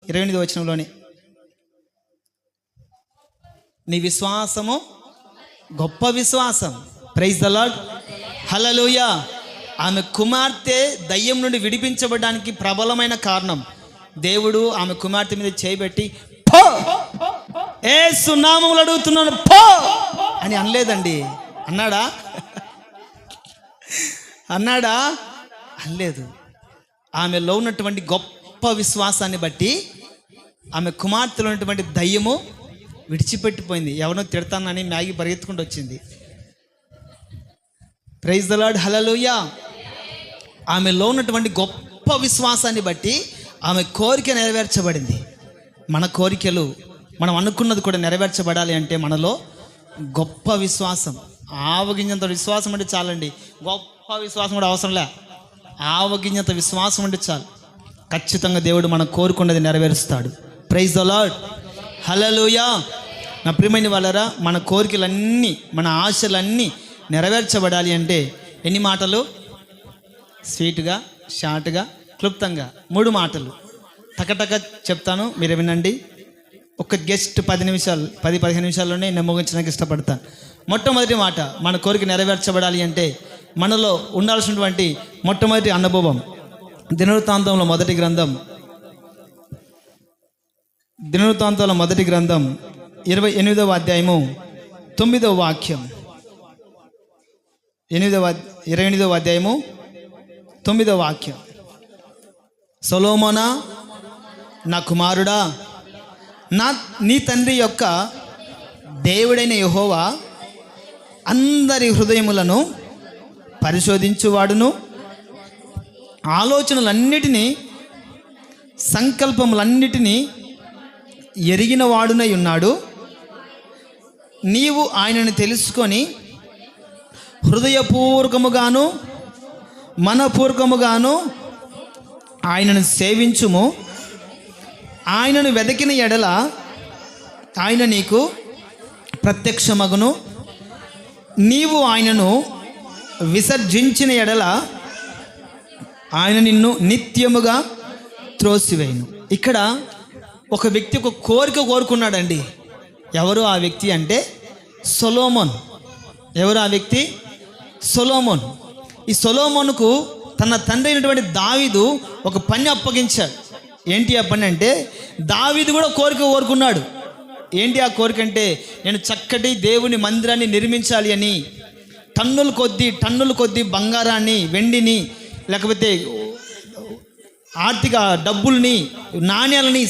28వ వచనంలోనే, నీ విశ్వాసము గొప్ప విశ్వాసం. ప్రైజ్ ద లార్డ్, హల్లెలూయా. ఆమె కుమార్తె దయ్యం నుండి విడిపించబడడానికి ప్రబలమైన కారణం, దేవుడు ఆమె కుమార్తె మీద చేయబెట్టి పో, యేసు నామములో అడుగుతున్నాను పో అని అనలేదండి. అన్నాడా? అన్నాడా? అనలేదు. ఆమెలో ఉన్నటువంటి గొప్ప విశ్వాసాన్ని బట్టి ఆమె కుమార్తెలో ఉన్నటువంటి దయ్యము విడిచిపెట్టిపోయింది. ఎవరినో తిడతానని మ్యాగీ పరిగెత్తుకుంటూ వచ్చింది. ప్రైజ్ ద లార్డ్, హల్లెలూయా. ఆమెలో ఉన్నటువంటి గొప్ప విశ్వాసాన్ని బట్టి ఆమె కోరిక నెరవేర్చబడింది. మన కోరికలు మనం అనుకున్నది కూడా నెరవేర్చబడాలి అంటే మనలో గొప్ప విశ్వాసం, ఆవగింజంత విశ్వాసం అంటే చాలండి. గొప్ప విశ్వాసం కూడా అవసరంలే, ఆవగింజంత విశ్వాసం అంటే చాలు. ఖచ్చితంగా దేవుడు మనం కోరుకున్నది నెరవేరుస్తాడు. ప్రైజ్ ద లార్డ్, హల్లెలూయా. నా ప్రియమైన వాళ్ళరా, మన కోరికలన్నీ మన ఆశలన్నీ నెరవేర్చబడాలి అంటే ఎన్ని మాటలు? స్వీట్గా, షార్ట్గా, క్లుప్తంగా 3 మాటలు టకటక చెప్తాను, మీరు వినండి. ఒక గెస్ట్ 10-15 నిమిషాల్లోనే నేను ముగించడానికి ఇష్టపడతాను. మొట్టమొదటి మాట, మన కోరిక నెరవేర్చబడాలి అంటే మనలో ఉండాల్సినటువంటి మొట్టమొదటి అనుభవం దినవృత్తాంతంలో మొదటి గ్రంథం 28వ అధ్యాయము 9వ వాక్యం. 28వ అధ్యాయము 9వ వాక్యం. సొలొమోనా, నా కుమారుడా, నీ తండ్రి యొక్క దేవుడైన యెహోవా అందరి హృదయములను పరిశోధించువాడును, ఆలోచనలన్నిటినీ సంకల్పములన్నిటినీ ఎరిగిన వాడునై ఉన్నాడు. నీవు ఆయనను తెలుసుకొని హృదయపూర్వకముగాను మనపూర్వకముగాను ఆయనను సేవించుము. ఆయనను వెదకిన ఎడల ఆయన నీకు ప్రత్యక్షమగును. నీవు ఆయనను విసర్జించిన ఎడల ఆయన నిన్ను నిత్యముగా త్రోసివేయును. ఇక్కడ ఒక వ్యక్తి ఒక కోరిక కోరుకున్నాడండి. ఎవరు ఆ వ్యక్తి అంటే సొలొమోన్. ఎవరు ఆ వ్యక్తి? సొలొమోన్. ఈ సొలొమోనుకు తన తండ్రి అయినటువంటి దావీదు ఒక పని అప్పగించాడు. ఏంటి ఆ పని అంటే, దావీదు కూడా కోరిక కోరుకున్నాడు. ఏంటి ఆ కోరిక అంటే, నేను చక్కటి దేవుని మందిరాన్ని నిర్మించాలి అని టన్నుల కొద్దీ బంగారాన్ని, వెండిని, లేకపోతే ఆర్థిక డబ్బుల్ని, నాణ్యాలని